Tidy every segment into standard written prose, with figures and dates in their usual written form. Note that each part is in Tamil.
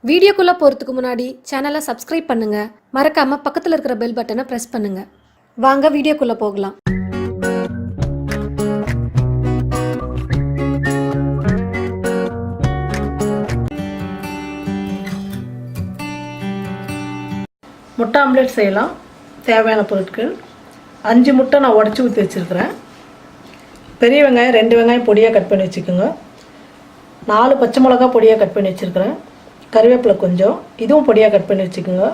வீடியோக்குள்ள போறதுக்கு முன்னாடி சேனலை சப்ஸ்கிரைப் பண்ணுங்க. மறக்காம பக்கத்துல இருக்கிற பெல் பட்டனை பிரஸ் பண்ணுங்க. வாங்க வீடியோக்குள்ள போகலாம். முட்டை ஆம்லெட் செய்யலாம். தேவையான பொருட்கள் 5 முட்டை நான் உடச்சி ஊற்றி வச்சுருக்கிறேன். பெரிய வெங்காயம் 2 வெங்காயம் பொடியாக கட் பண்ணி வச்சுக்கோங்க. 4 பச்சை மிளகா பொடியாக கட் பண்ணி வச்சுருக்கிறேன். கருவேப்பிலை கொஞ்சம், இதுவும் பொடியாக கட் பண்ணி வச்சுக்கோங்க.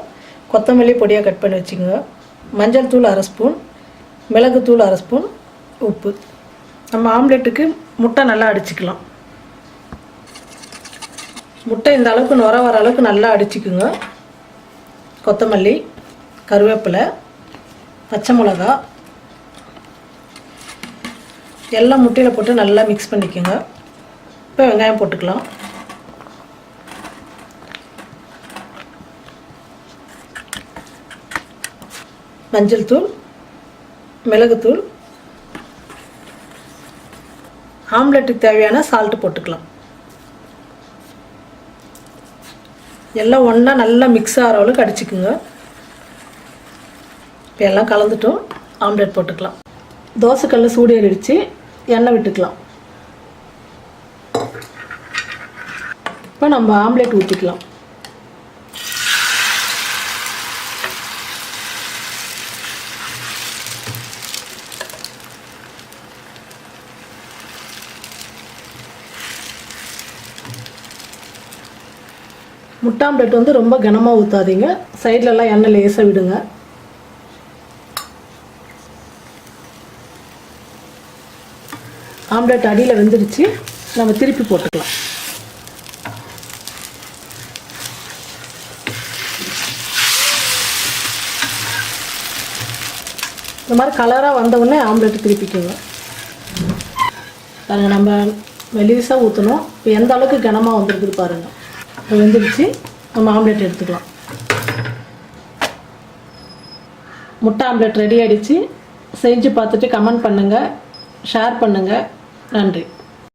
கொத்தமல்லி பொடியாக கட் பண்ணி வச்சுக்கோங்க. மஞ்சள் தூள் 1/2 ஸ்பூன், மிளகு தூள் 1/2 ஸ்பூன், உப்பு. நம்ம ஆம்லெட்டுக்கு முட்டை நல்லா அடிச்சுக்கலாம். முட்டை இந்த அளவுக்கு நுர வர அளவுக்கு நல்லா அடிச்சுக்குங்க. கொத்தமல்லி, கருவேப்பிலை, பச்சை மிளகா எல்லாம் முட்டையில் போட்டு நல்லா மிக்ஸ் பண்ணிக்கோங்க. இப்போ வெங்காயம் போட்டுக்கலாம். மஞ்சள் தூள், மிளகுத்தூள், ஆம்லெட்டுக்கு தேவையான சால்ட்டு போட்டுக்கலாம். எல்லாம் ஒன்றா நல்லா மிக்ஸ் ஆகிற அளவுக்கு அடிச்சுக்குங்க. இப்போ எல்லாம் கலந்துட்டோம். ஆம்லெட் போட்டுக்கலாம். தோசைக்கல்ல சூடு ஏறிடுச்சு, எண்ணெய் விட்டுக்கலாம். இப்போ நம்ம ஆம்லெட் ஊற்றிக்கலாம். முட்டை ஆம்லெட் வந்து ரொம்ப கனமாக ஊற்றாதீங்க. சைட்லலாம் எண்ணெய் லேசாக விடுங்க. ஆம்லெட் அடியில் வெந்துடுச்சு, நம்ம திருப்பி போட்டுக்கலாம். இந்த மாதிரி கலராக வந்தவுடனே ஆம்லெட்டு திருப்பிக்கோங்க. பாருங்கள், நம்ம மெலிசாக ஊற்றணும். இப்போ எந்த அளவுக்கு கனமாக வந்துருக்குது பாருங்கள். இப்போ வெந்துடுச்சு, நம்ம ஆம்லெட் எடுத்துக்கலாம். முட்டை ஆம்லெட் ரெடி ஆகிடுச்சு. செஞ்சு பார்த்துட்டு கமெண்ட் பண்ணுங்கள், ஷேர் பண்ணுங்கள். நன்றி.